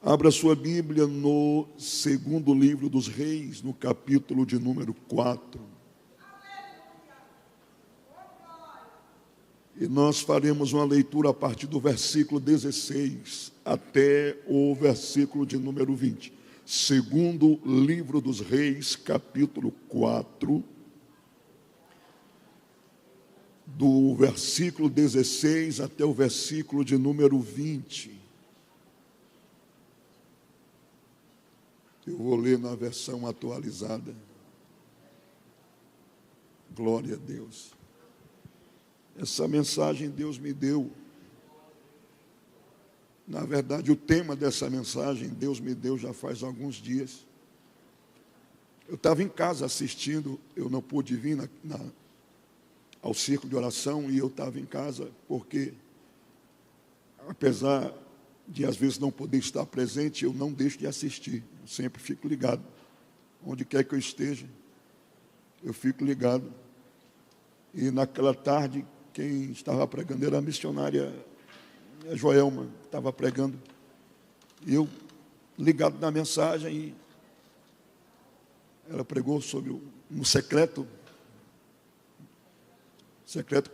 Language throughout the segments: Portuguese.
Abra sua Bíblia no segundo livro dos Reis, no capítulo de número 4. E nós faremos uma leitura a partir do versículo 16 até o versículo de número 20. Segundo livro dos Reis, capítulo 4, do versículo 16 até o versículo de número 20. Eu vou ler na versão atualizada. Glória a Deus. Essa mensagem Deus me deu. Na verdade, o tema dessa mensagem Deus me deu já faz alguns dias. Eu estava em casa assistindo, eu não pude vir ao círculo de oração, e eu estava em casa porque, apesar de às vezes não poder estar presente, eu não deixo de assistir. Eu sempre fico ligado. Onde quer que eu esteja, eu fico ligado. E naquela tarde, quem estava pregando era a missionária Joelma, que estava pregando. E eu, ligado na mensagem, e ela pregou sobre um secreto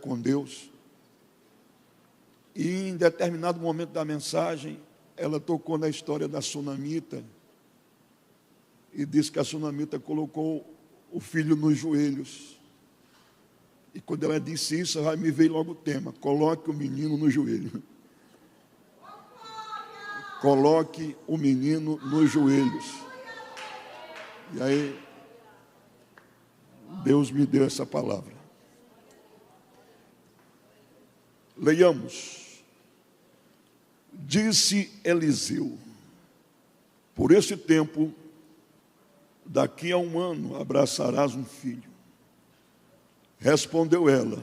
com Deus. E em determinado momento da mensagem, ela tocou na história da sunamita e disse que a sunamita colocou o filho nos joelhos. E quando ela disse isso, me veio logo o tema: coloque o menino no joelho. Coloque o menino nos joelhos. E aí, Deus me deu essa palavra. Leiamos. Disse Eliseu: por esse tempo, daqui a 1 ano, abraçarás um filho. Respondeu ela: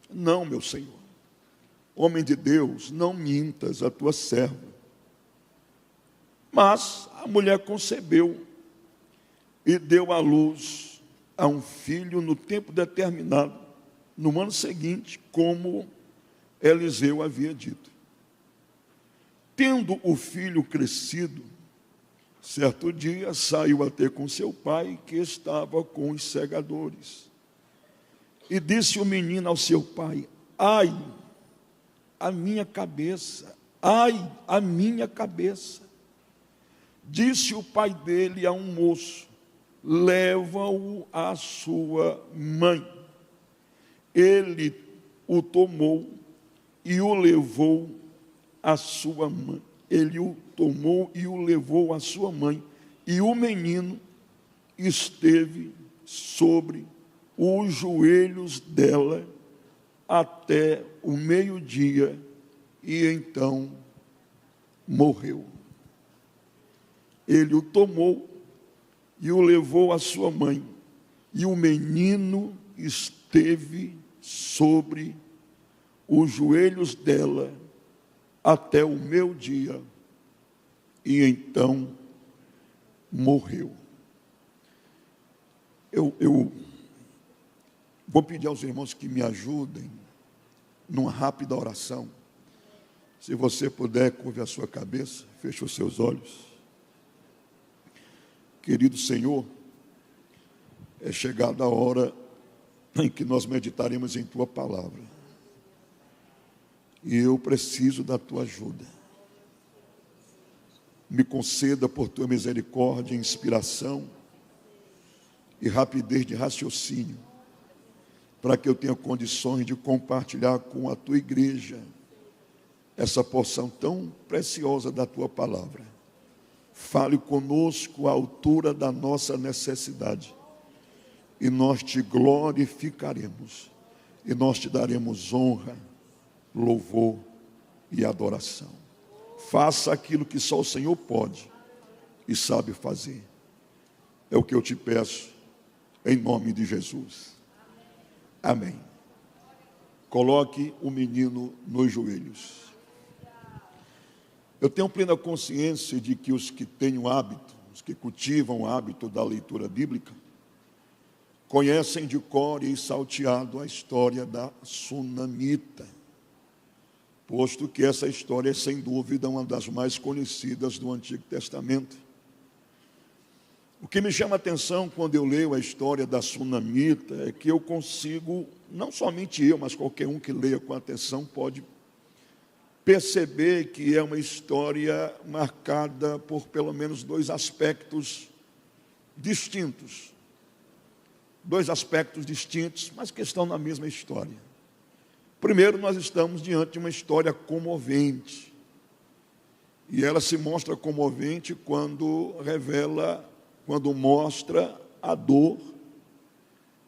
não, meu senhor, homem de Deus, não mintas a tua serva. Mas a mulher concebeu e deu à luz a um filho no tempo determinado, no ano seguinte, como Eliseu havia dito. Tendo o filho crescido, certo dia saiu a ter com seu pai, que estava com os segadores. E disse o menino ao seu pai: ai, a minha cabeça, ai, a minha cabeça. Disse o pai dele a um moço: leva-o à sua mãe. Ele o tomou e o levou à sua mãe. Ele o tomou e o levou à sua mãe. E o menino esteve sobre os joelhos dela até o meio-dia, e então morreu. Ele o tomou e o levou à sua mãe. E o menino esteve sobre os joelhos dela até o meu dia, e então morreu. Eu vou pedir aos irmãos que me ajudem numa rápida oração. Se você puder, curve a sua cabeça, feche os seus olhos. Querido Senhor, é chegada a hora em que nós meditaremos em Tua Palavra. E eu preciso da Tua ajuda. Me conceda por Tua misericórdia, inspiração e rapidez de raciocínio, para que eu tenha condições de compartilhar com a Tua igreja essa porção tão preciosa da Tua Palavra. Fale conosco à altura da nossa necessidade, e nós Te glorificaremos, e nós Te daremos honra, louvor e adoração. Faça aquilo que só o Senhor pode e sabe fazer. É o que eu Te peço, em nome de Jesus. Amém. Coloque o menino nos joelhos. Eu tenho plena consciência de que os que têm o hábito, os que cultivam o hábito da leitura bíblica, conhecem de cor e salteado a história da sunamita. posto que essa história é, sem dúvida, uma das mais conhecidas do Antigo Testamento. O que me chama a atenção quando eu leio a história da sunamita é que eu consigo, não somente eu, mas qualquer um que leia com atenção pode perceber que é uma história marcada por pelo menos dois aspectos distintos. Dois aspectos distintos, mas que estão na mesma história. Primeiro, nós estamos diante de uma história comovente. E ela se mostra comovente quando mostra a dor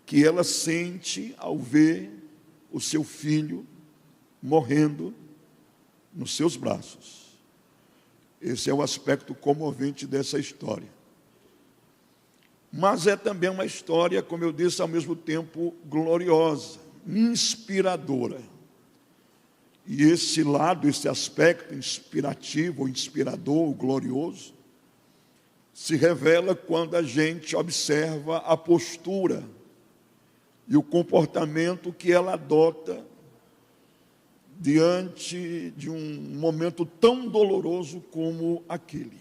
que ela sente ao ver o seu filho morrendo nos seus braços. Esse é o aspecto comovente dessa história. Mas é também uma história, como eu disse, ao mesmo tempo gloriosa, inspiradora. E esse lado, esse aspecto inspirativo, ou inspirador, glorioso, se revela quando a gente observa a postura e o comportamento que ela adota diante de um momento tão doloroso como aquele.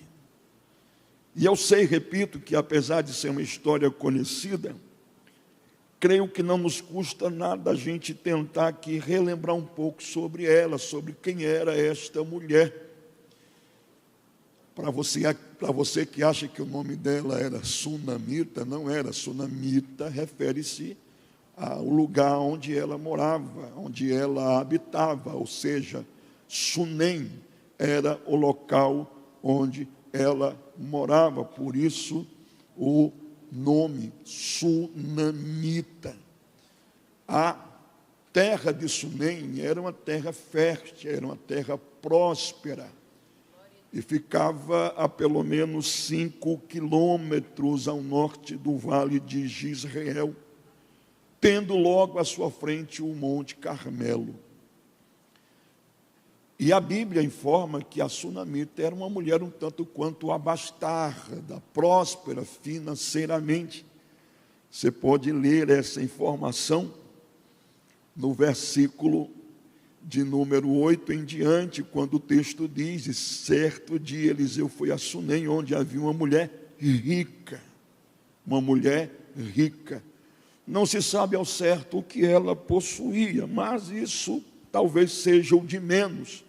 E eu sei, repito, que apesar de ser uma história conhecida, creio que não nos custa nada a gente tentar aqui relembrar um pouco sobre ela, sobre quem era esta mulher. Para você que acha que o nome dela era Sunamita, não era. Sunamita refere-se ao lugar onde ela morava, onde ela habitava, ou seja, Sunem era o local onde ela morava, por isso o nome Sunamita. A terra de Sunem era uma terra fértil, era uma terra próspera, e ficava a pelo menos 5 quilômetros ao norte do vale de Jezreel, tendo logo à sua frente o Monte Carmelo. E a Bíblia informa que a sunamita era uma mulher um tanto quanto abastarda, próspera financeiramente. Você pode ler essa informação no versículo de número 8 em diante, quando o texto diz: e certo dia Eliseu foi a Sunem, onde havia uma mulher rica. Uma mulher rica. Não se sabe ao certo o que ela possuía, mas isso talvez seja o de menos.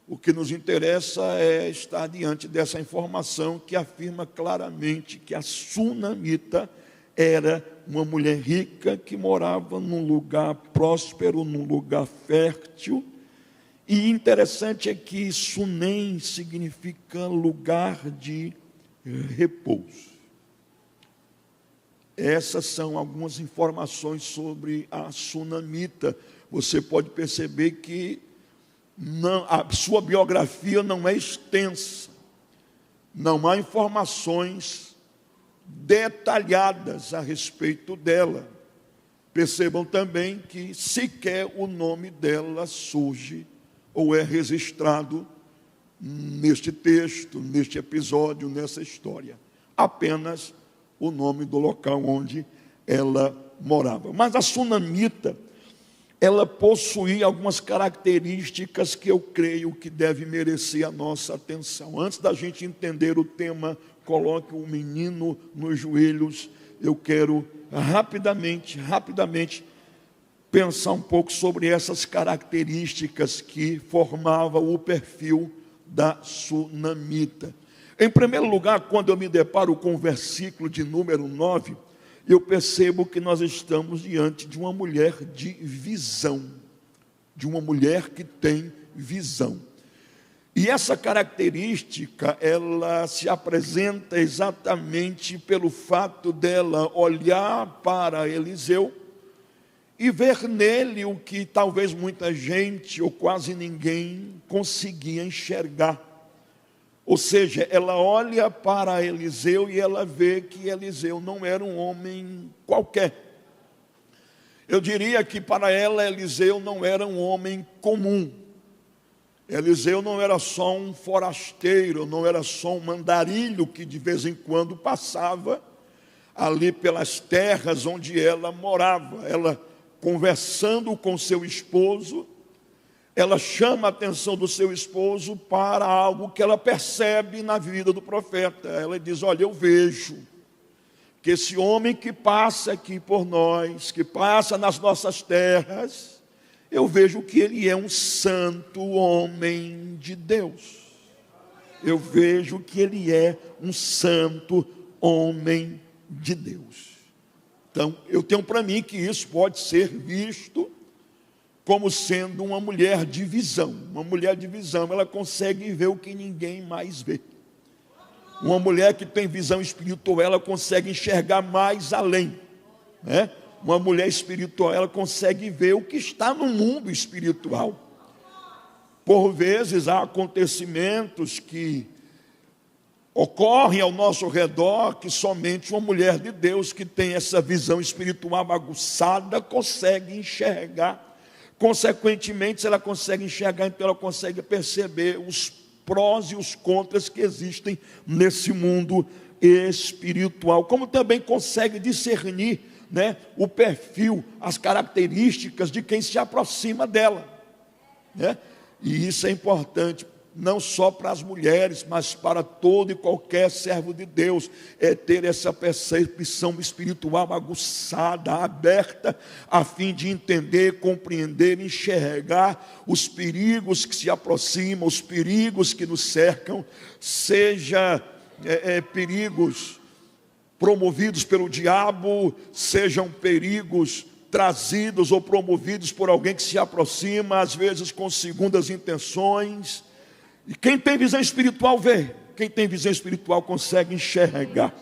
O que nos interessa é estar diante dessa informação que afirma claramente que a sunamita era uma mulher rica que morava num lugar próspero, num lugar fértil. E interessante é que Sunem significa lugar de repouso. Essas são algumas informações sobre a sunamita. Você pode perceber que a sua biografia não é extensa, não há informações detalhadas a respeito dela. Percebam também que sequer o nome dela surge ou é registrado neste texto, neste episódio, nessa história. Apenas o nome do local onde ela morava. Mas a sunamita, ela possuía algumas características que eu creio que deve merecer a nossa atenção. Antes da gente entender o tema, coloque o menino nos joelhos, eu quero rapidamente pensar um pouco sobre essas características que formavam o perfil da sunamita. Em primeiro lugar, quando eu me deparo com o versículo de número 9, eu percebo que nós estamos diante de uma mulher de visão, de uma mulher que tem visão. E essa característica, ela se apresenta exatamente pelo fato dela olhar para Eliseu e ver nele o que talvez muita gente ou quase ninguém conseguia enxergar. Ou seja, ela olha para Eliseu e ela vê que Eliseu não era um homem qualquer. Eu diria que para ela Eliseu não era um homem comum. Eliseu não era só um forasteiro, não era só um mandarilho que de vez em quando passava ali pelas terras onde ela morava. Ela, conversando com seu esposo, ela chama a atenção do seu esposo para algo que ela percebe na vida do profeta. Ela diz: olha, eu vejo que esse homem que passa aqui por nós, que passa nas nossas terras, eu vejo que ele é um santo homem de Deus. Eu vejo que ele é um santo homem de Deus. Então, eu tenho para mim que isso pode ser visto como sendo uma mulher de visão. Uma mulher de visão, ela consegue ver o que ninguém mais vê. Uma mulher que tem visão espiritual, ela consegue enxergar mais além, né? Uma mulher espiritual, ela consegue ver o que está no mundo espiritual. Por vezes há acontecimentos que ocorrem ao nosso redor que somente uma mulher de Deus que tem essa visão espiritual aguçada consegue enxergar. Consequentemente, se ela consegue enxergar, então ela consegue perceber os prós e os contras que existem nesse mundo espiritual. Como também consegue discernir, né, o perfil, as características de quem se aproxima dela, né? E isso é importante, não só para as mulheres, mas para todo e qualquer servo de Deus, é ter essa percepção espiritual aguçada, aberta, a fim de entender, compreender, enxergar os perigos que se aproximam, os perigos que nos cercam, seja perigos promovidos pelo diabo, sejam perigos trazidos ou promovidos por alguém que se aproxima, às vezes com segundas intenções. E quem tem visão espiritual vê, quem tem visão espiritual consegue enxergar.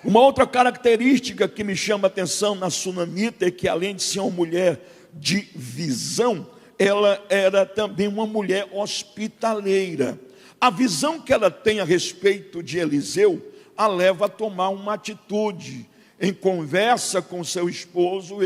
Uma outra característica que me chama a atenção na sunamita é que, além de ser uma mulher de visão, ela era também uma mulher hospitaleira. A visão que ela tem a respeito de Eliseu a leva a tomar uma atitude. Em conversa com seu esposo,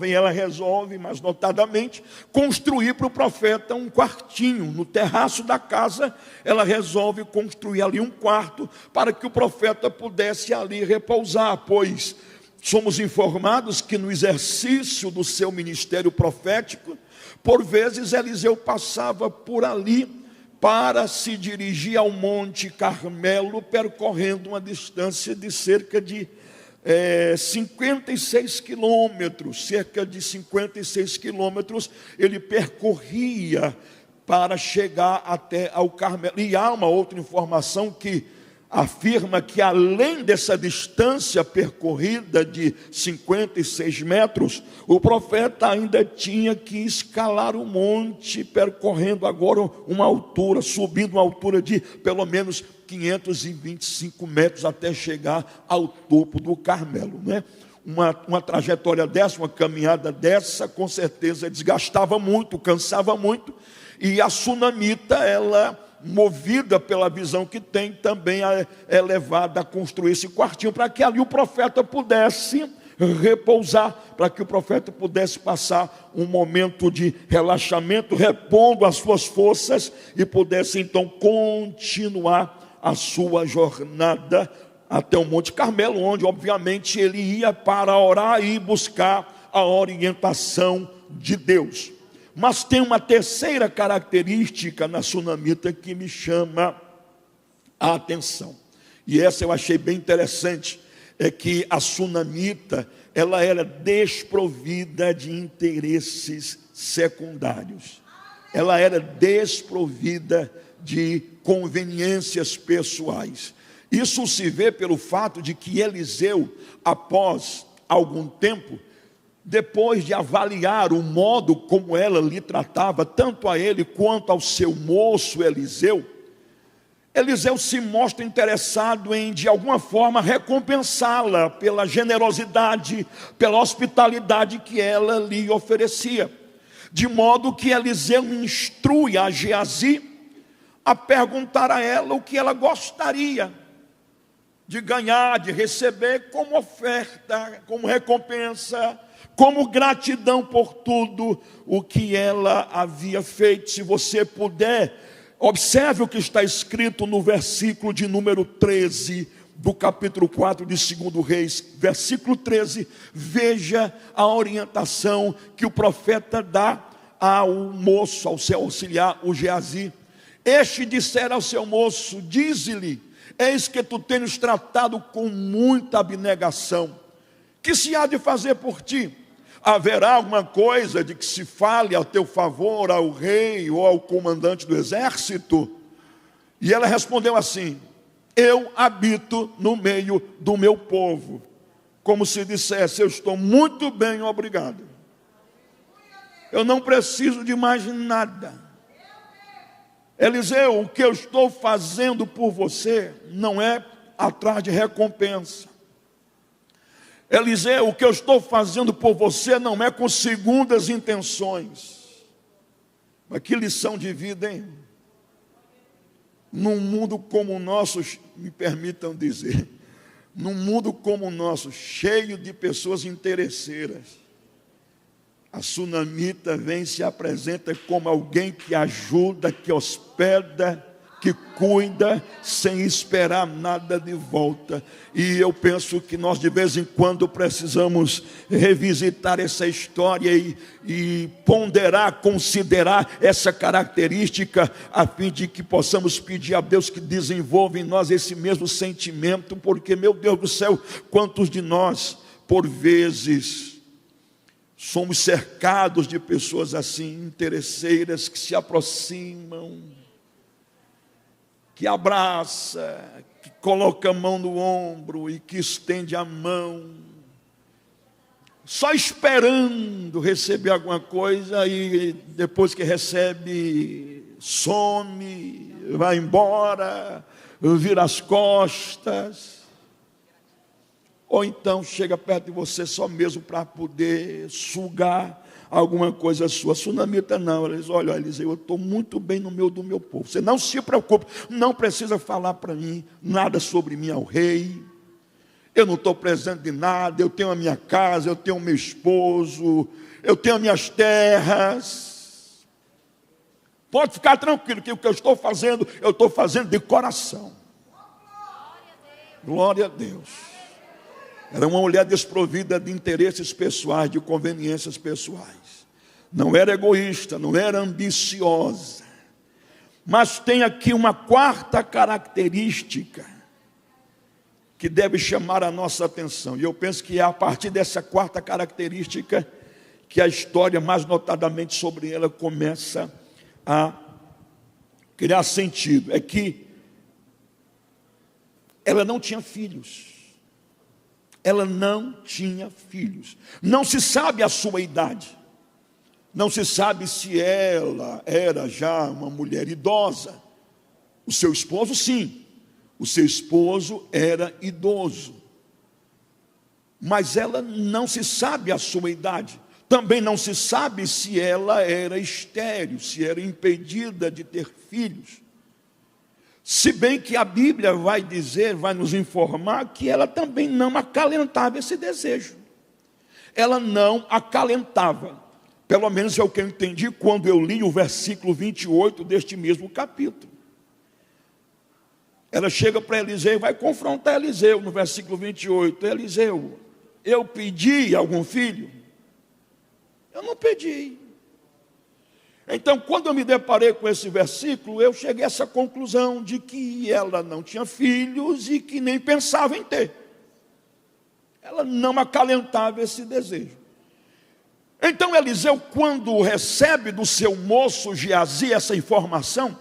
ela resolve, mais notadamente, construir para o profeta um quartinho. No terraço da casa, ela resolve construir ali um quarto para que o profeta pudesse ali repousar, pois somos informados que no exercício do seu ministério profético, por vezes Eliseu passava por ali para se dirigir ao Monte Carmelo, percorrendo uma distância de cerca de 56 quilômetros, cerca de 56 quilômetros, ele percorria para chegar até ao Carmelo. E há uma outra informação que afirma que, além dessa distância percorrida de 56 metros, o profeta ainda tinha que escalar o monte, percorrendo agora uma altura, subindo uma altura de pelo menos 525 metros até chegar ao topo do Carmelo, né? Uma trajetória dessa, uma caminhada dessa, com certeza desgastava muito, cansava muito, e a sunamita, ela, movida pela visão que tem, também é levada a construir esse quartinho, para que ali o profeta pudesse repousar, para que o profeta pudesse passar um momento de relaxamento, repondo as suas forças, e pudesse então continuar a sua jornada até o Monte Carmelo, onde obviamente ele ia para orar e buscar a orientação de Deus. Mas tem uma terceira característica na sunamita que me chama a atenção, e essa eu achei bem interessante, é que a sunamita, ela era desprovida de interesses secundários, ela era desprovida de conveniências pessoais. Isso se vê pelo fato de que Eliseu, após algum tempo, depois de avaliar o modo como ela lhe tratava, tanto a ele quanto ao seu moço Eliseu se mostra interessado em, de alguma forma, recompensá-la pela generosidade, pela hospitalidade que ela lhe oferecia. De modo que Eliseu instrui a Geazi a perguntar a ela o que ela gostaria de ganhar, de receber como oferta, como recompensa, como gratidão por tudo o que ela havia feito. Se você puder, observe o que está escrito no versículo de número 13 do capítulo 4 de 2 Reis, versículo 13. Veja a orientação que o profeta dá ao moço, ao seu auxiliar, o Geazi. Este dissera ao seu moço: dize-lhe, eis que tu tens tratado com muita abnegação. Que se há de fazer por ti? Haverá alguma coisa de que se fale a teu favor ao rei ou ao comandante do exército? E ela respondeu assim: eu habito no meio do meu povo. Como se dissesse: eu estou muito bem, obrigado. Eu não preciso de mais nada. Eliseu, o que eu estou fazendo por você não é atrás de recompensa. Eliseu, o que eu estou fazendo por você não é com segundas intenções. Mas que lição de vida, hein? Num mundo como o nosso, me permitam dizer, num mundo como o nosso, cheio de pessoas interesseiras, a sunamita vem e se apresenta como alguém que ajuda, que hospeda, que cuida, sem esperar nada de volta. E eu penso que nós de vez em quando precisamos revisitar essa história e ponderar, considerar essa característica, a fim de que possamos pedir a Deus que desenvolva em nós esse mesmo sentimento, porque, meu Deus do céu, quantos de nós, por vezes, somos cercados de pessoas assim, interesseiras, que se aproximam, que abraça, que coloca a mão no ombro e que estende a mão, só esperando receber alguma coisa, e depois que recebe, some, vai embora, vira as costas, ou então chega perto de você só mesmo para poder sugar alguma coisa sua. Sunamita não, ela diz: olha, Eliseu, eu estou muito bem no meio do meu povo, você não se preocupe, não precisa falar para mim nada sobre mim ao rei, eu não estou precisando de nada, eu tenho a minha casa, eu tenho o meu esposo, eu tenho as minhas terras, pode ficar tranquilo que o que eu estou fazendo de coração. Glória a Deus. Era uma mulher desprovida de interesses pessoais, de conveniências pessoais. Não era egoísta, não era ambiciosa. Mas tem aqui uma quarta característica que deve chamar a nossa atenção. E eu penso que é a partir dessa quarta característica que a história, mais notadamente sobre ela, começa a criar sentido. É que ela não tinha filhos. Ela não tinha filhos. Não se sabe a sua idade. Não se sabe se ela era já uma mulher idosa. O seu esposo, sim. O seu esposo era idoso. Mas ela não se sabe a sua idade. Também não se sabe se ela era estéril, se era impedida de ter filhos. Se bem que a Bíblia vai dizer, vai nos informar que ela também não acalentava esse desejo. Ela não acalentava. Pelo menos é o que eu entendi quando eu li o versículo 28 deste mesmo capítulo. Ela chega para Eliseu e vai confrontar Eliseu no versículo 28. Eliseu, eu pedi algum filho? Eu não pedi. Então, quando eu me deparei com esse versículo, eu cheguei a essa conclusão de que ela não tinha filhos e que nem pensava em ter. Ela não acalentava esse desejo. Então, Eliseu, quando recebe do seu moço Geazi essa informação,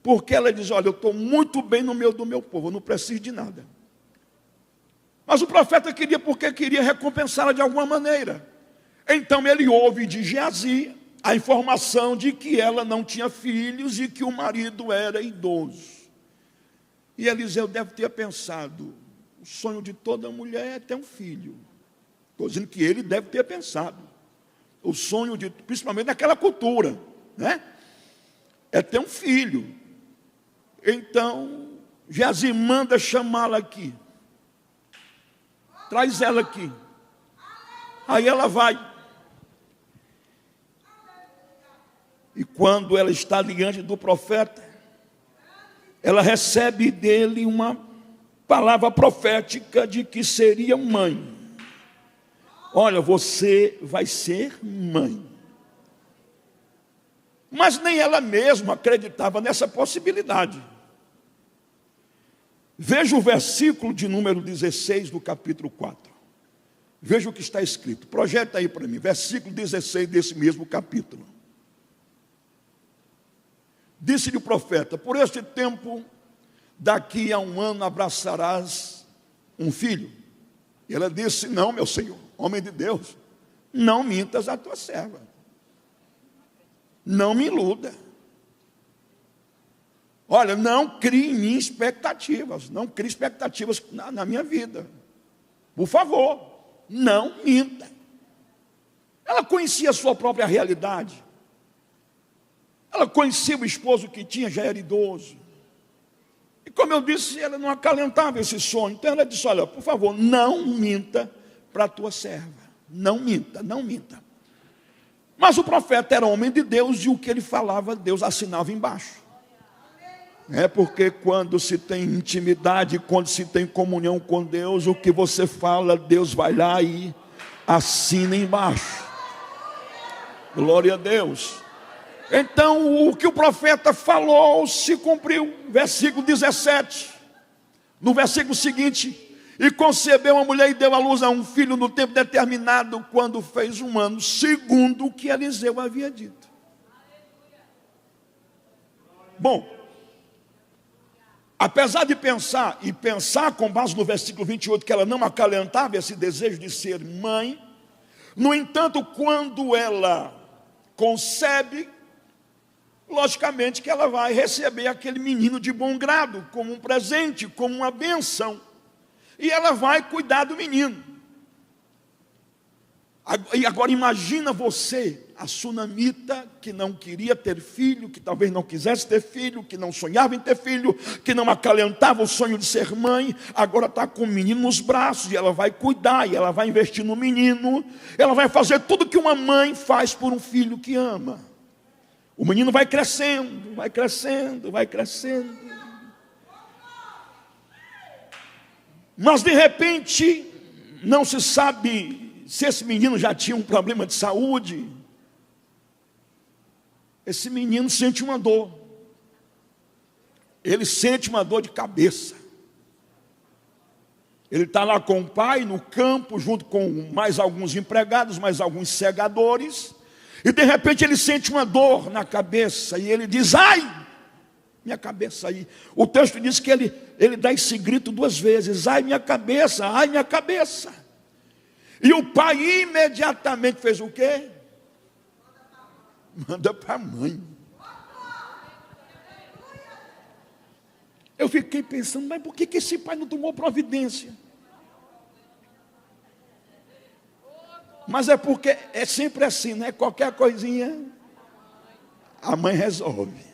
porque ela diz: olha, eu estou muito bem no meio do meu povo, eu não preciso de nada. Mas o profeta queria, porque queria recompensá-la de alguma maneira. Então, ele ouve de Geazi a informação de que ela não tinha filhos e que o marido era idoso. E Eliseu deve ter pensado: o sonho de toda mulher é ter um filho. Estou dizendo que ele deve ter pensado. O sonho, principalmente naquela cultura, né? É ter um filho. Então, Geazi manda chamá-la aqui. Traz ela aqui. Aí ela vai. E quando ela está diante do profeta, ela recebe dele uma palavra profética de que seria mãe. Olha, você vai ser mãe. Mas nem ela mesma acreditava nessa possibilidade. Veja o versículo de número 16 do capítulo 4. Veja o que está escrito. Projeta aí para mim, versículo 16 desse mesmo capítulo. Disse-lhe o profeta: por este tempo, daqui a 1 ano, abraçarás um filho. E ela disse: não, meu senhor, homem de Deus, não mintas a tua serva. Não me iluda. Olha, não crie em mim expectativas. Não crie expectativas na minha vida. Por favor, não minta. Ela conhecia a sua própria realidade. Ela conhecia o esposo que tinha, já era idoso. E como eu disse, ela não acalentava esse sonho. Então ela disse: olha, por favor, não minta para a tua serva. Não minta, não minta. Mas o profeta era homem de Deus e o que ele falava, Deus assinava embaixo. É porque quando se tem intimidade, quando se tem comunhão com Deus, o que você fala, Deus vai lá e assina embaixo. Glória a Deus. Então, o que o profeta falou se cumpriu. Versículo 17. No versículo seguinte: e concebeu uma mulher e deu à luz a um filho no tempo determinado, quando fez 1 ano, segundo o que Eliseu havia dito. Bom, apesar de pensar com base no versículo 28, que ela não acalentava esse desejo de ser mãe, no entanto, quando ela concebe, logicamente que ela vai receber aquele menino de bom grado, como um presente, como uma bênção. E ela vai cuidar do menino. E agora imagina você, a sunamita, que não queria ter filho, que talvez não quisesse ter filho, que não sonhava em ter filho, que não acalentava o sonho de ser mãe, agora está com o menino nos braços, e ela vai cuidar, e ela vai investir no menino, ela vai fazer tudo que uma mãe faz por um filho que ama. O menino vai crescendo, vai crescendo, vai crescendo. Mas de repente, não se sabe se esse menino já tinha um problema de saúde. Esse menino sente uma dor. Ele sente uma dor de cabeça. Ele está lá com o pai no campo, junto com mais alguns empregados, mais alguns segadores. E de repente ele sente uma dor na cabeça. E ele diz: ai! Minha cabeça aí. O texto diz que ele dá esse grito 2 vezes: ai minha cabeça, ai minha cabeça. E o pai imediatamente fez o quê? Manda para a mãe. Eu fiquei pensando: mas por que esse pai não tomou providência? Mas é porque é sempre assim, né? Qualquer coisinha a mãe resolve.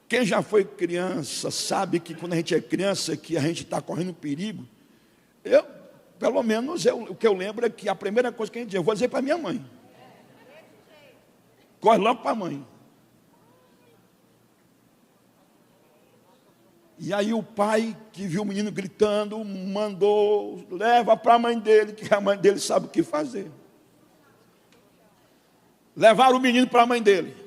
Quem já foi criança sabe que quando a gente é criança, que a gente está correndo perigo. Pelo menos, o que eu lembro é que a primeira coisa que a gente diz: eu vou dizer para minha mãe. Corre logo para a mãe. E aí o pai, que viu o menino gritando, mandou: leva para a mãe dele, que a mãe dele sabe o que fazer. Levaram o menino para a mãe dele.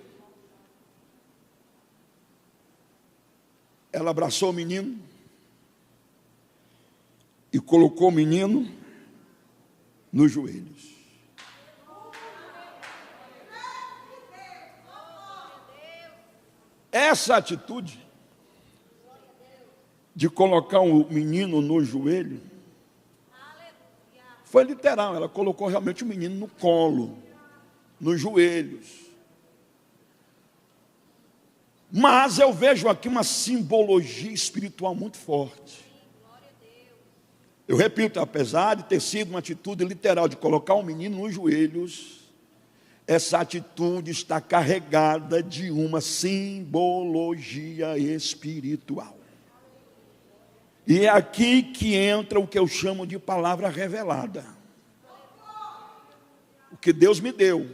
Ela abraçou o menino e colocou o menino nos joelhos. Essa atitude de colocar o menino no joelho foi literal. Ela colocou realmente o menino no colo, nos joelhos. Mas eu vejo aqui uma simbologia espiritual muito forte. Eu repito, apesar de ter sido uma atitude literal de colocar o menino nos joelhos, essa atitude está carregada de uma simbologia espiritual. E é aqui que entra o que eu chamo de palavra revelada. O que Deus me deu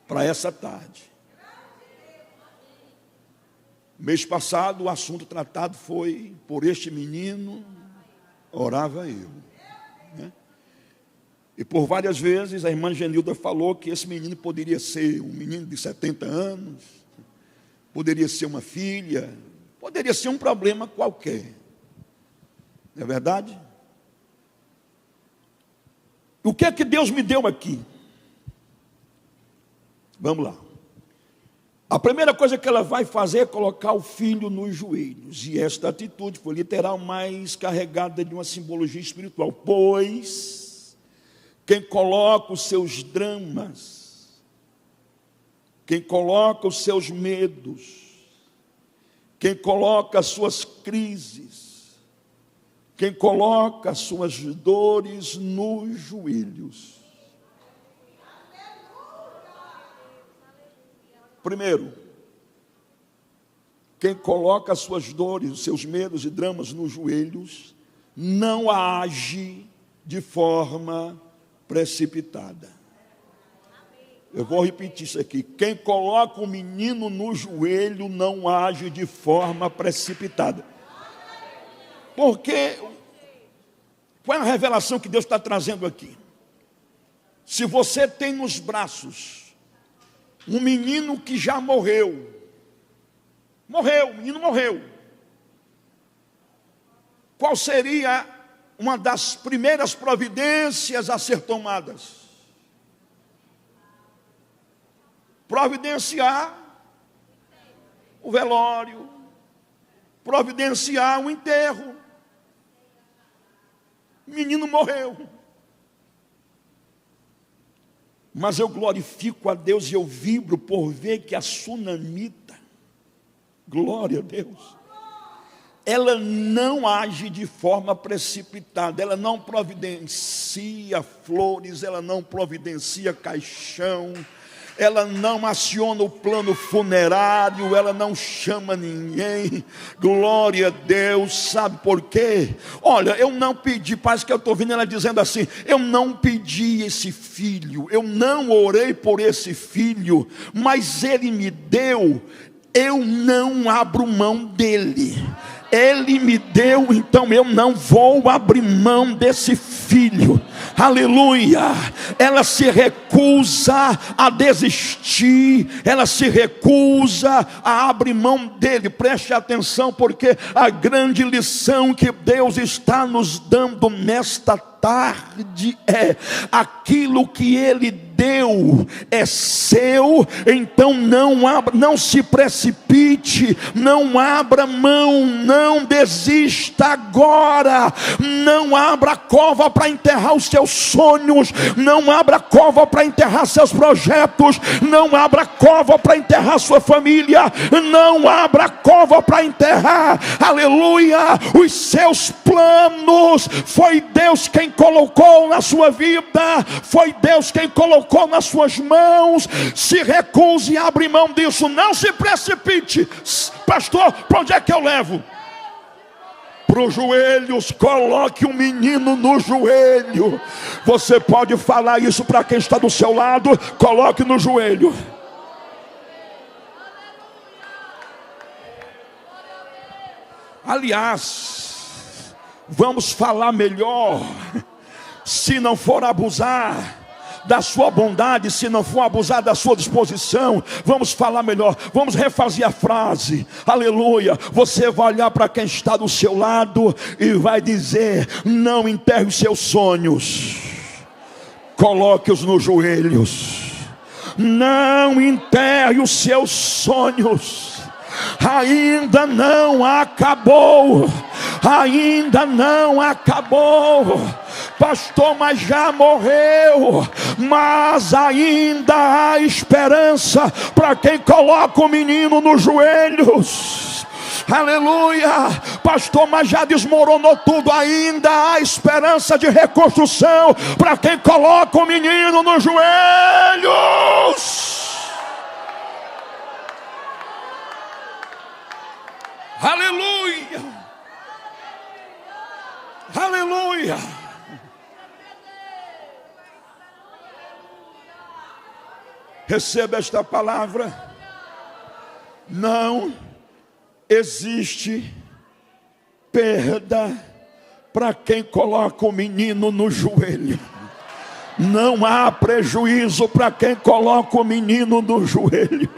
para essa tarde. Mês passado o assunto tratado foi: por este menino orava eu. E por várias vezes a irmã Genilda falou que esse menino poderia ser um menino de 70 anos, poderia ser uma filha, poderia ser um problema qualquer. Não é verdade? O que é que Deus me deu aqui? Vamos lá. A primeira coisa que ela vai fazer é colocar o filho nos joelhos. E esta atitude foi literal, mas carregada de uma simbologia espiritual. Pois quem coloca os seus dramas, quem coloca os seus medos, quem coloca as suas crises, quem coloca as suas dores nos joelhos. Primeiro, quem coloca as suas dores, os seus medos e dramas nos joelhos, não age de forma precipitada. Eu vou repetir isso aqui. Quem coloca o menino no joelho não age de forma precipitada. Porque, qual é a revelação que Deus está trazendo aqui? Se você tem nos braços um menino que já morreu, o menino morreu, qual seria uma das primeiras providências a ser tomadas? Providenciar o velório, providenciar o enterro. O menino morreu. Mas eu glorifico a Deus e eu vibro por ver que a sunamita, glória a Deus, ela não age de forma precipitada, ela não providencia flores, ela não providencia caixão, ela não aciona o plano funerário, ela não chama ninguém. Glória a Deus. Sabe por quê? Olha, eu não pedi, parece que eu estou vendo ela dizendo assim, eu não pedi esse filho, eu não orei por esse filho, mas ele me deu, eu não abro mão dele. Ele me deu, então eu não vou abrir mão desse filho. Aleluia. Ela se recusa a desistir, ela se recusa a abrir mão dele. Preste atenção, porque a grande lição que Deus está nos dando nesta tarde é: aquilo que ele deu é seu, então não se precipite, não abra mão, não desista agora, não abra cova para enterrar os seus sonhos, não abra cova para enterrar seus projetos, não abra cova para enterrar sua família, não abra cova para enterrar, aleluia, os seus planos. Foi Deus quem colocou na sua vida, foi Deus quem colocou nas suas mãos. Se recuse a abrir mão disso, não se precipite. Pastor, para onde é que eu levo? Para os joelhos. Coloque um menino no joelho. Você pode falar isso para quem está do seu lado. Coloque no joelho. Aliás, vamos falar melhor. Se não for abusar da sua bondade, se não for abusar da sua disposição, vamos falar melhor, vamos refazer a frase, aleluia. Você vai olhar para quem está do seu lado e vai dizer: não enterre os seus sonhos, coloque-os nos joelhos. Não enterre os seus sonhos, ainda não acabou, ainda não acabou. Pastor, mas já morreu. Mas ainda há esperança para quem coloca o menino nos joelhos. Aleluia. Pastor, mas já desmoronou tudo. Ainda há esperança de reconstrução para quem coloca o menino nos joelhos. Aleluia. Aleluia. Receba esta palavra. Não existe perda para quem coloca o menino no joelho. Não há prejuízo para quem coloca o menino no joelho.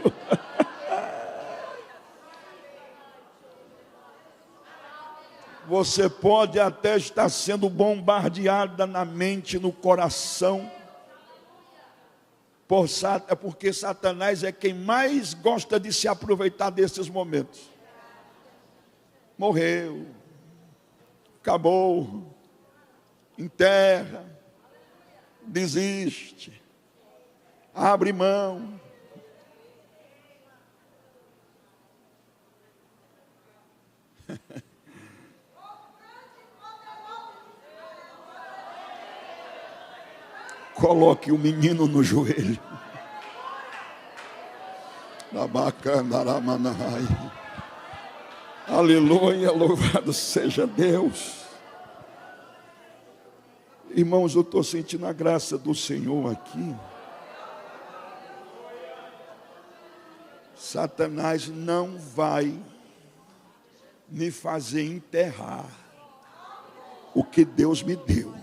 Você pode até estar sendo bombardeada na mente, no coração, porque Satanás é quem mais gosta de se aproveitar desses momentos. Morreu, acabou, enterra, desiste, abre mão. Coloque o menino no joelho. Aleluia, louvado seja Deus. Irmãos, eu estou sentindo a graça do Senhor aqui. Satanás não vai me fazer enterrar o que Deus me deu.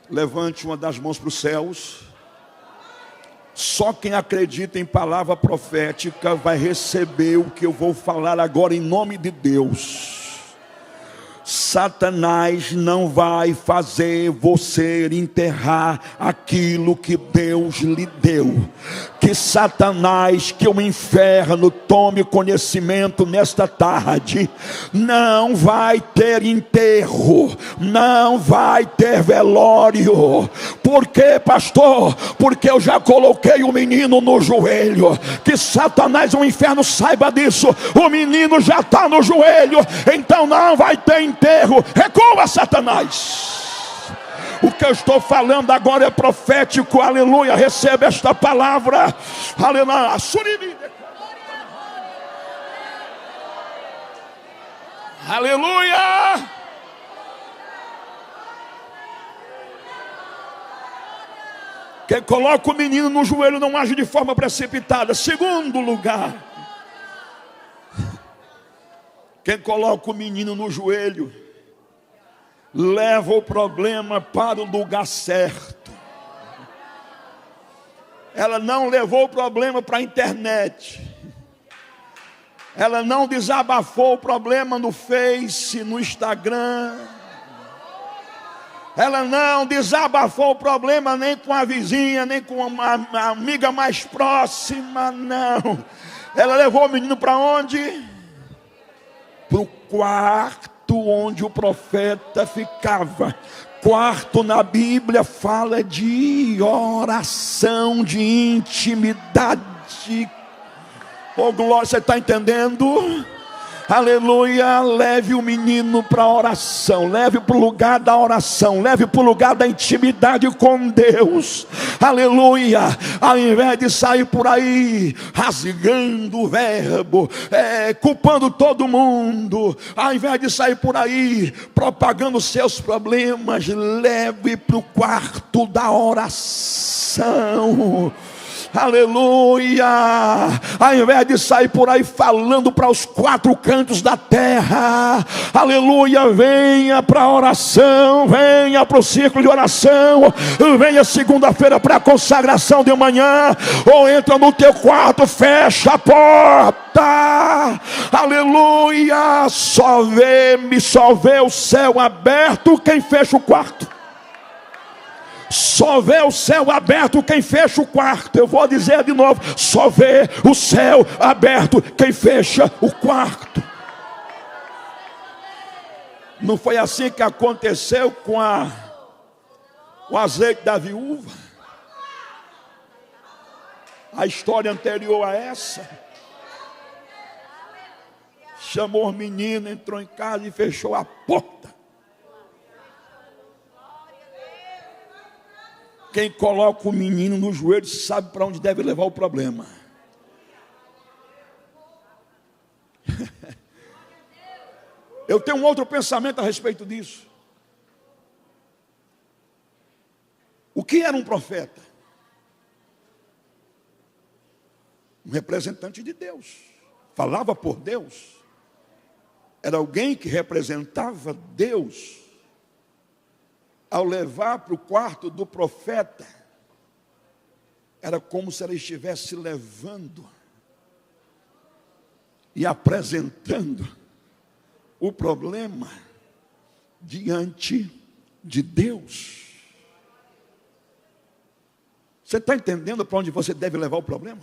Levante uma das mãos para os céus. Só quem acredita em palavra profética vai receber o que eu vou falar agora em nome de Deus. Satanás não vai fazer você enterrar aquilo que Deus lhe deu. Que Satanás, que o inferno tome conhecimento nesta tarde. Não vai ter enterro, não vai ter velório. Por quê, pastor? Porque eu já coloquei o menino no joelho. Que Satanás, o inferno saiba disso. O menino já está no joelho, então não vai ter enterro. Recua, Satanás. O que eu estou falando agora é profético, aleluia. Receba esta palavra, aleluia. Aleluia. Quem coloca o menino no joelho não age de forma precipitada. Segundo lugar, quem coloca o menino no joelho leva o problema para o lugar certo. Ela não levou o problema para a internet. Ela não desabafou o problema no Face, no Instagram. Ela não desabafou o problema nem com a vizinha, nem com uma amiga mais próxima, não. Ela levou o menino para onde? Para o quarto onde o profeta ficava. Quarto na Bíblia fala de oração, de intimidade. Oh glória, você está entendendo? Aleluia, leve o menino para a oração, leve para o lugar da oração, leve para o lugar da intimidade com Deus. Aleluia, ao invés de sair por aí rasgando o verbo, culpando todo mundo, ao invés de sair por aí propagando seus problemas, leve para o quarto da oração. Aleluia, ao invés de sair por aí falando para os quatro cantos da terra, aleluia, venha para a oração, venha para o círculo de oração, venha segunda-feira para a consagração de manhã, ou entra no teu quarto, fecha a porta, aleluia, só vê o céu aberto quem fecha o quarto. Só vê o céu aberto quem fecha o quarto. Eu vou dizer de novo: só vê o céu aberto quem fecha o quarto. Não foi assim que aconteceu com o azeite da viúva? A história anterior a essa. Chamou o menino, entrou em casa e fechou a porta. Quem coloca o menino no joelho sabe para onde deve levar o problema. Eu tenho um outro pensamento a respeito disso. O que era um profeta? Um representante de Deus. Falava por Deus. Era alguém que representava Deus. ao levar para o quarto do profeta, era como se ela estivesse levando e apresentando o problema diante de Deus. Você está entendendo para onde você deve levar o problema?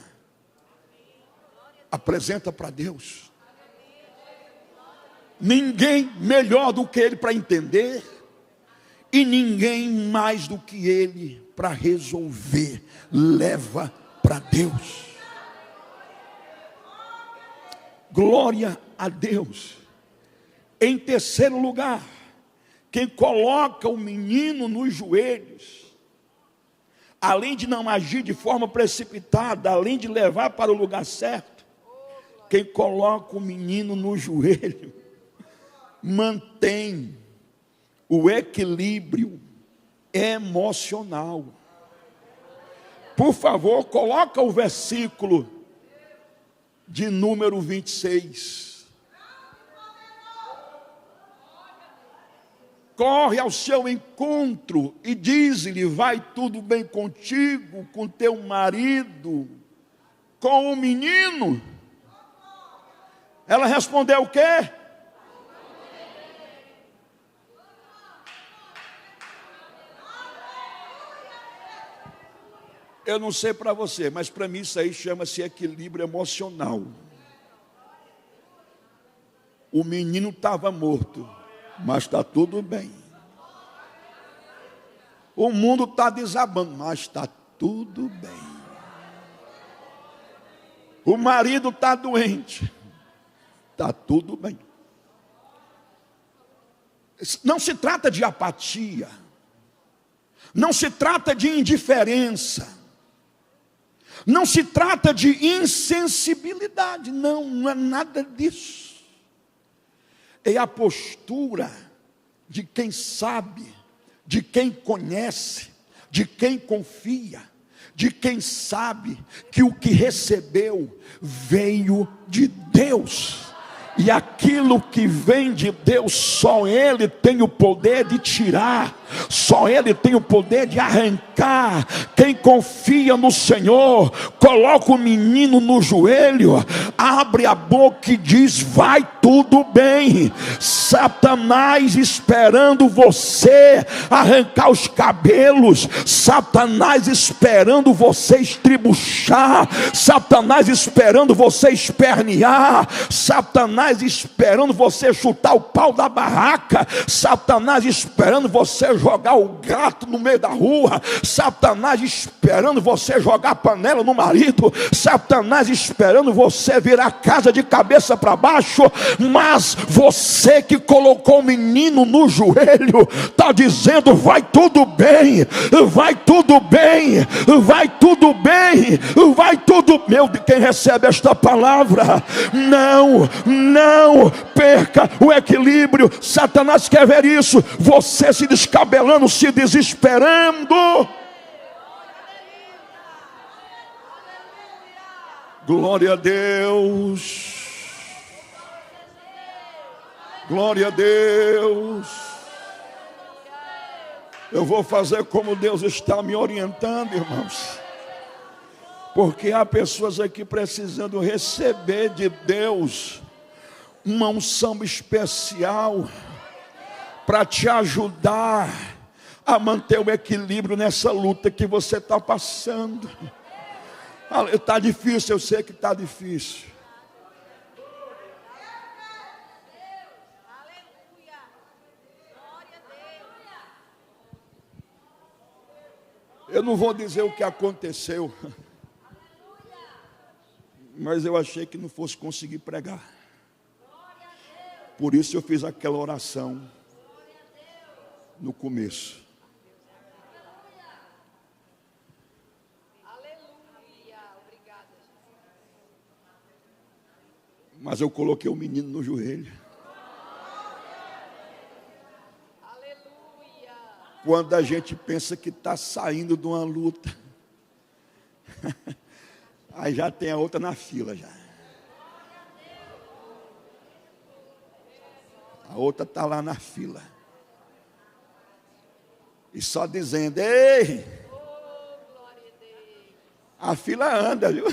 Apresenta para Deus. Ninguém melhor do que Ele para entender, e ninguém mais do que Ele para resolver. Leva para Deus. Glória a Deus. Em terceiro lugar, quem coloca o menino nos joelhos, além de não agir de forma precipitada, além de levar para o lugar certo, quem coloca o menino no joelho, mantém o equilíbrio emocional. Por favor, coloca o versículo de número 26. Corre ao seu encontro e diz-lhe: vai tudo bem contigo, com teu marido, com o menino? Ela respondeu o quê? Eu não sei para você, mas para mim isso aí chama-se equilíbrio emocional. O menino estava morto, mas está tudo bem. O mundo está desabando, mas está tudo bem. O marido está doente, está tudo bem. Não se trata de apatia, não se trata de indiferença, não se trata de insensibilidade, não é nada disso. É a postura de quem sabe, de quem conhece, de quem confia, de quem sabe que o que recebeu veio de Deus. E aquilo que vem de Deus, só Ele tem o poder de tirar, só Ele tem o poder de arrancar. Quem confia no Senhor, coloca o menino no joelho, abre a boca e diz: vai tudo bem. Satanás esperando você arrancar os cabelos, Satanás esperando você estribuchar, Satanás esperando você espernear, Satanás esperando você chutar o pau da barraca, Satanás esperando você jogar o gato no meio da rua, Satanás esperando você jogar a panela no marido, Satanás esperando você virar a casa de cabeça para baixo. Mas você que colocou o menino no joelho está dizendo: vai tudo bem, vai tudo bem, vai tudo bem, vai tudo. Meu, quem recebe esta palavra, não perca o equilíbrio. Satanás quer ver isso, você se descabelando, se desesperando. Glória a Deus, glória a Deus. Eu vou fazer como Deus está me orientando, irmãos, porque há pessoas aqui precisando receber de Deus uma unção especial para te ajudar a manter o equilíbrio nessa luta que você está passando. Está difícil, eu sei que está difícil. Eu não vou dizer o que aconteceu, mas eu achei que não fosse conseguir pregar. Por isso eu fiz aquela oração no começo. Mas eu coloquei o menino no joelho. Quando a gente pensa que está saindo de uma luta, aí já tem a outra na fila já. A outra está lá na fila. E só dizendo: ei, a fila anda, viu?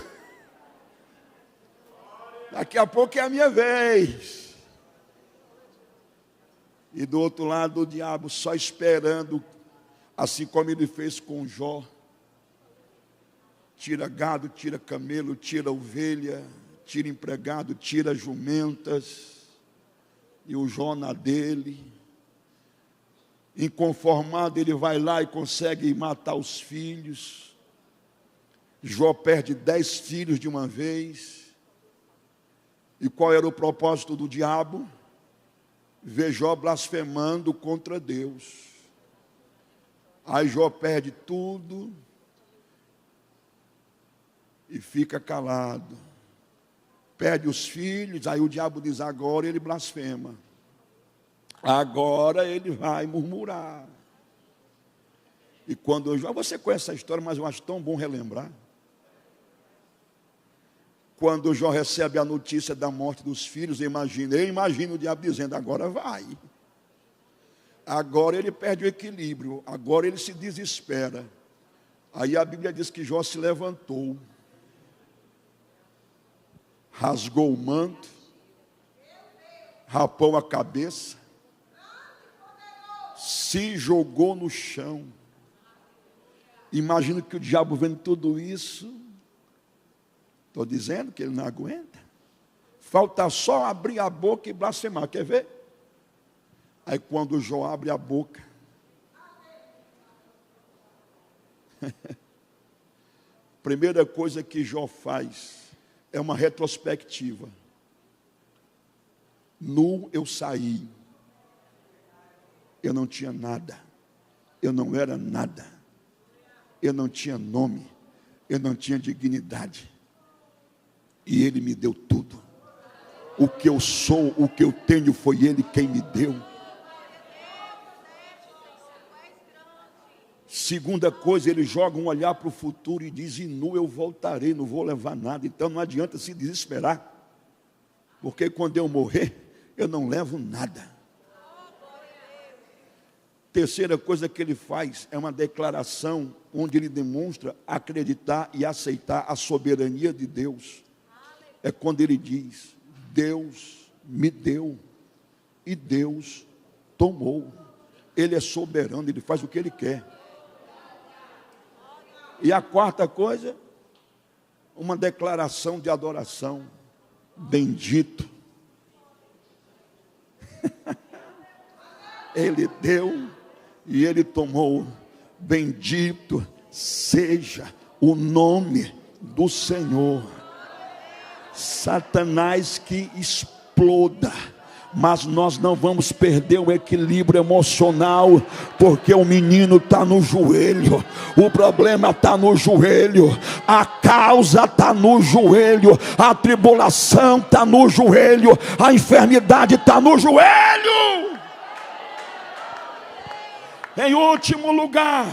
Daqui a pouco é a minha vez. E do outro lado o diabo só esperando, assim como ele fez com Jó. Tira gado, tira camelo, tira ovelha, tira empregado, tira jumentas. E o Jó na dele. Inconformado, ele vai lá e consegue matar os filhos. Jó perde 10 filhos de uma vez. E qual era o propósito do diabo? Ver Jó blasfemando contra Deus. Aí Jó perde tudo e fica calado. Perde os filhos, aí o diabo diz: agora ele blasfema. Agora ele vai murmurar. E quando Jó, você conhece essa história, mas eu acho tão bom relembrar. Quando Jó recebe a notícia da morte dos filhos, eu imagino o diabo dizendo: agora vai. Agora ele perde o equilíbrio, agora ele se desespera. Aí a Bíblia diz que Jó se levantou, rasgou o manto, rapou a cabeça, se jogou no chão. Imagino que o diabo, vendo tudo isso, estou dizendo que ele não aguenta. Falta só abrir a boca e blasfemar. Quer ver? Aí quando Jó abre a boca, primeira coisa que Jó faz é uma retrospectiva. Nu eu saí. Eu não tinha nada. Eu não era nada. Eu não tinha nome. Eu não tinha dignidade. E Ele me deu tudo. O que eu sou, o que eu tenho, foi Ele quem me deu. Segunda coisa, ele joga um olhar para o futuro e diz: e nu eu voltarei, não vou levar nada. Então não adianta se desesperar, porque quando eu morrer, eu não levo nada. Terceira coisa que ele faz é uma declaração onde ele demonstra acreditar e aceitar a soberania de Deus. É quando ele diz: Deus me deu e Deus tomou. Ele é soberano, ele faz o que ele quer. E a quarta coisa, uma declaração de adoração. Bendito. Ele deu e ele tomou. Bendito seja o nome do Senhor. Satanás que exploda, mas nós não vamos perder o equilíbrio emocional, porque o menino está no joelho, o problema está no joelho, a causa está no joelho, a tribulação está no joelho, a enfermidade está no joelho. Em último lugar,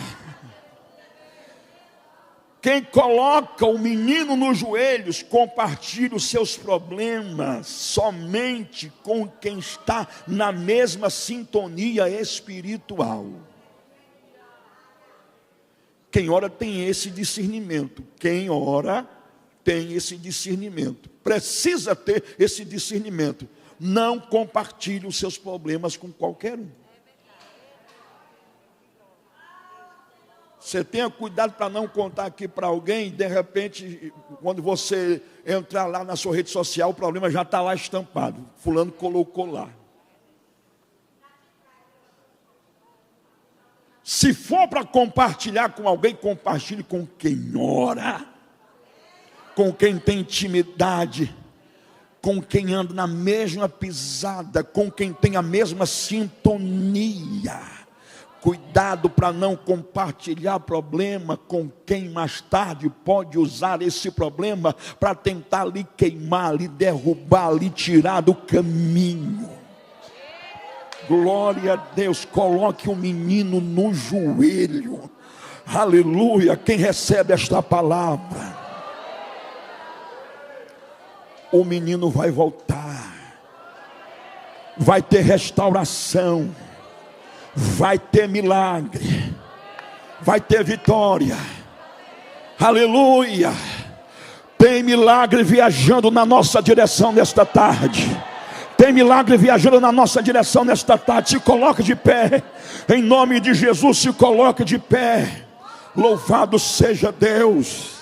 quem coloca o menino nos joelhos compartilha os seus problemas somente com quem está na mesma sintonia espiritual. Quem ora tem esse discernimento. Quem ora tem esse discernimento. Precisa ter esse discernimento. Não compartilhe os seus problemas com qualquer um. Você tenha cuidado para não contar aqui para alguém, de repente, quando você entrar lá na sua rede social, o problema já está lá estampado. Fulano colocou lá. Se for para compartilhar com alguém, compartilhe com quem ora, com quem tem intimidade, com quem anda na mesma pisada, com quem tem a mesma sintonia. Cuidado para não compartilhar problema com quem mais tarde pode usar esse problema para tentar lhe queimar, lhe derrubar, lhe tirar do caminho. Glória a Deus, coloque o menino no joelho. Aleluia, quem recebe esta palavra, o menino vai voltar, vai ter restauração, vai ter milagre, vai ter vitória. Aleluia. Tem milagre viajando na nossa direção nesta tarde. Tem milagre viajando na nossa direção nesta tarde. Se coloque de pé. Em nome de Jesus, se coloque de pé. Louvado seja Deus.